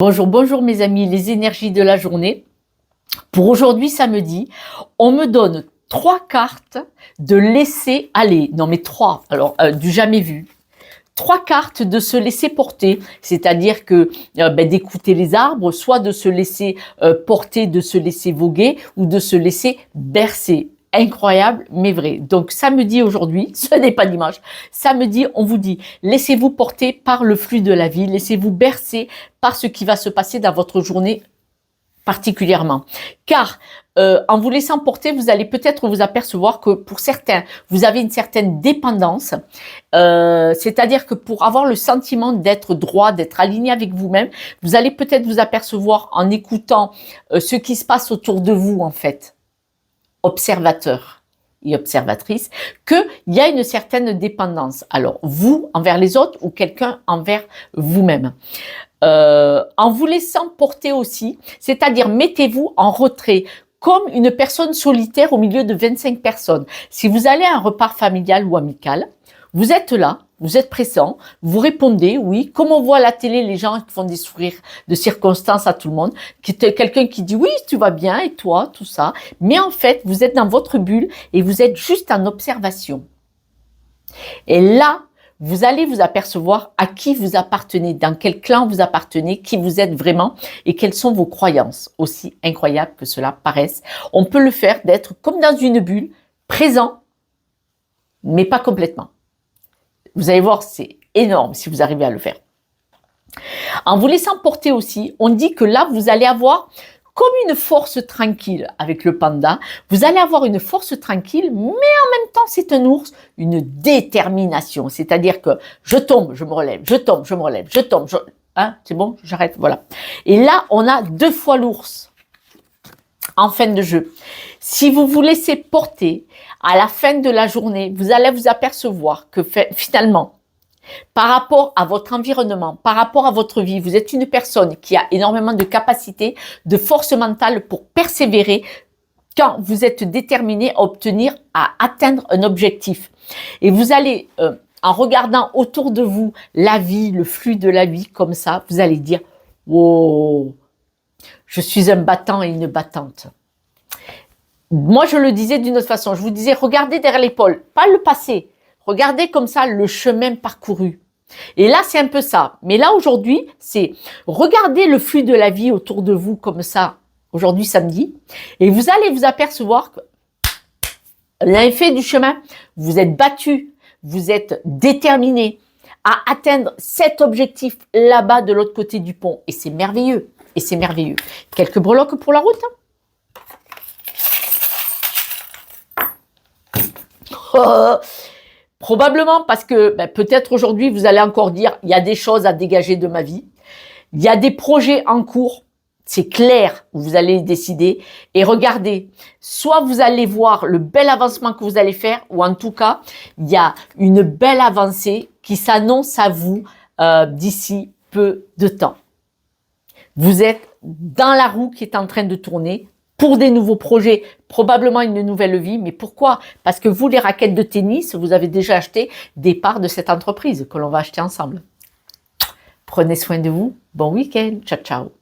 Bonjour, bonjour mes amis, les énergies de la journée. Pour aujourd'hui, samedi, on me donne 3 cartes de laisser aller. Non mais 3, alors du jamais vu. 3 cartes de se laisser porter, c'est-à-dire que d'écouter les arbres, soit de se laisser porter, de se laisser voguer ou de se laisser bercer. Incroyable, mais vrai. Donc samedi aujourd'hui, ce n'est pas dimanche, samedi on vous dit, laissez-vous porter par le flux de la vie, laissez-vous bercer par ce qui va se passer dans votre journée particulièrement. Car en vous laissant porter, vous allez peut-être vous apercevoir que pour certains, vous avez une certaine dépendance. C'est-à-dire que pour avoir le sentiment d'être droit, d'être aligné avec vous-même, vous allez peut-être vous apercevoir en écoutant ce qui se passe autour de vous en fait, observateur et observatrice, qu'il y a une certaine dépendance. Alors, vous envers les autres ou quelqu'un envers vous-même. En vous laissant porter aussi, c'est-à-dire mettez-vous en retrait, comme une personne solitaire au milieu de 25 personnes. Si vous allez à un repas familial ou amical, vous êtes là, vous êtes présent, vous répondez, oui, comme on voit à la télé, les gens qui font des sourires de circonstance à tout le monde, quelqu'un qui dit oui, tu vas bien, et toi, tout ça. Mais en fait, vous êtes dans votre bulle et vous êtes juste en observation. Et là, vous allez vous apercevoir à qui vous appartenez, dans quel clan vous appartenez, qui vous êtes vraiment et quelles sont vos croyances, aussi incroyables que cela paraisse. On peut le faire d'être comme dans une bulle, présent, mais pas complètement. Vous allez voir, c'est énorme si vous arrivez à le faire. En vous laissant porter aussi, on dit que là, vous allez avoir comme une force tranquille avec le panda. Vous allez avoir une force tranquille, mais en même temps, c'est un ours, une détermination. C'est-à-dire que je tombe, je me relève, je tombe, je me relève, je tombe. Hein, c'est bon, j'arrête, voilà. Et là, on a 2 fois l'ours en fin de jeu. Si vous vous laissez porter, à la fin de la journée, vous allez vous apercevoir que finalement, par rapport à votre environnement, par rapport à votre vie, vous êtes une personne qui a énormément de capacités, de force mentale pour persévérer quand vous êtes déterminé à obtenir, à atteindre un objectif. Et vous allez, en regardant autour de vous la vie, le flux de la vie comme ça, vous allez dire « Wow, je suis un battant et une battante ». Moi, je le disais d'une autre façon. Je vous disais, regardez derrière l'épaule, pas le passé. Regardez comme ça le chemin parcouru. Et là, c'est un peu ça. Mais là, aujourd'hui, c'est regardez le flux de la vie autour de vous comme ça, aujourd'hui, samedi. Et vous allez vous apercevoir que l'effet du chemin, vous êtes battu, vous êtes déterminé à atteindre cet objectif là-bas de l'autre côté du pont. Et c'est merveilleux. Et c'est merveilleux. Quelques breloques pour la route, hein. Probablement parce que peut-être aujourd'hui vous allez encore dire il y a des choses à dégager de ma vie, il y a des projets en cours, c'est clair où vous allez décider et regardez, soit vous allez voir le bel avancement que vous allez faire ou en tout cas il y a une belle avancée qui s'annonce à vous d'ici peu de temps. Vous êtes dans la roue qui est en train de tourner pour des nouveaux projets, probablement une nouvelle vie. Mais pourquoi? Parce que vous, les raquettes de tennis, vous avez déjà acheté des parts de cette entreprise que l'on va acheter ensemble. Prenez soin de vous. Bon week-end. Ciao, ciao.